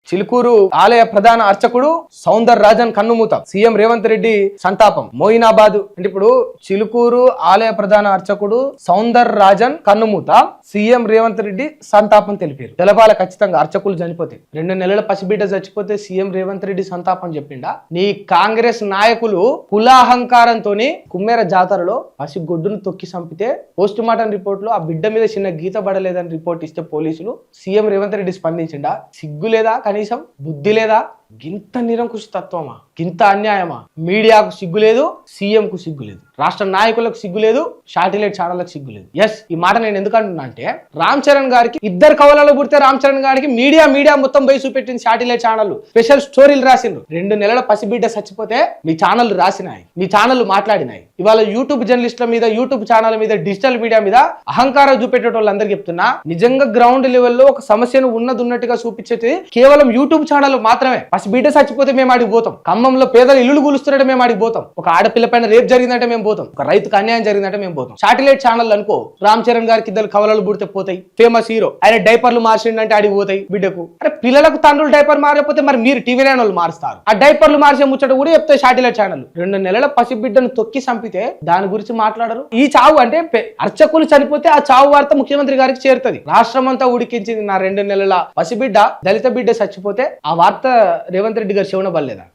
చిలుకూరు ఆలయ ప్రధాన అర్చకుడు సౌందర్ రాజన్ కన్నుమూత. సీఎం రేవంత్ రెడ్డి సంతాపం. మోయినాబాద్ అంటే ఇప్పుడు చిలుకూరు ఆలయ ప్రధాన అర్చకుడు సౌందర్ రాజన్ కన్నుమూత. సీఎం రేవంత్ రెడ్డి సంతాపం తెలిపారు. తెలపాల ఖచ్చితంగా అర్చకులు చనిపోతే 2 నెలల పసిబిడ్డ చచ్చిపోతే సీఎం రేవంత్ రెడ్డి సంతాపం చెప్పిండా? నీ కాంగ్రెస్ నాయకులు కులాహంకారంతో కుమ్మేర జాతరలో పసిగొడ్డును తొక్కి చంపితే పోస్ట్ మార్టం రిపోర్ట్ లో ఆ బిడ్డ మీద చిన్న గీత పడలేదని రిపోర్ట్ ఇస్తే పోలీసులు సీఎం రేవంత్ రెడ్డి స్పందించిండా? సిగ్గు లేదా? కనీసం బుద్ధి లేదా? గింత నిరంకుశ తత్వమా? గింత అన్యాయమా? మీడియాకు సిగ్గు లేదు, సీఎం కు సిగ్గు లేదు, రాష్ట్ర నాయకులకు సిగ్గు లేదు, శాటిలైట్ ఛానళ్లకు సిగ్గు లేదు. ఎస్, ఈ మాట నేను ఎందుకు అంటున్నా అంటే రామ్ చరణ్ గారికి 2 కవలలో పుడితే రామ్ చరణ్ గారికి మీడియా మొత్తం పోయి చూపెట్టింది. శాటిలైట్ ఛానల్ స్పెషల్ స్టోరీలు రాసిండ్రు. 2 నెలల పసిబిడ్డ చచ్చిపోతే మీ ఛానల్ రాసినాయి, మీ ఛానల్ మాట్లాడినాయి. ఇవాళ యూట్యూబ్ జర్నలిస్టుల మీద, యూట్యూబ్ ఛానల్ మీద, డిజిటల్ మీడియా మీద అహంకారం చూపెట్టే వాళ్ళందరూ చెప్తున్నా, నిజంగా గ్రౌండ్ లెవెల్లో ఒక సమస్యను ఉన్నట్టుగా చూపించేది కేవలం యూట్యూబ్ ఛానల్ మాత్రమే. పసిబిడ్డ చచ్చిపోతే మేము ఆడికి పోతాం, ఖమ్మంలో పేదలు ఇల్లులు కూలుస్తున్నట్టు మేము ఆడికి పోతాం, ఒక ఆడపిల్ల పైన రేప్ జరిగిందంటే మేము పోతాం, ఒక రైతుకు అన్యాయం జరిగిందంటే మేము పోతాం. శాటిలైట్ ఛానల్ అనుకో, రామ్ చరణ్ గారికి 2 కవలలు పుడితే పోతాయి, ఫేమస్ హీరో ఆయన డైపర్లు మార్చిండంటే ఆడికి పోతాయి బిడ్డకు. అరే పిల్లలకు తండ్రులు డైపర్ మారకపోతే మరి మీరు టీవీ నైన్ వాళ్ళు మారుస్తారు. ఆ డైపర్లు మార్చే ముచ్చట కూడా చెప్తాయి శాటిలైట్ ఛానల్. 2 నెలల పసిబిడ్డను తొక్కి చంపితే దాని గురించి మాట్లాడరు. ఈ చావు అంటే అర్చకులు చనిపోతే ఆ చావు వార్త ముఖ్యమంత్రి గారికి చేరుతుంది. రాష్ట్రం అంతా ఉడికించింది నా 2 నెలల పసిబిడ్డ, దళిత బిడ్డ చచ్చిపోతే ఆ వార్త రేవంత్ రెడ్డి గారు చెవున పడలేదా?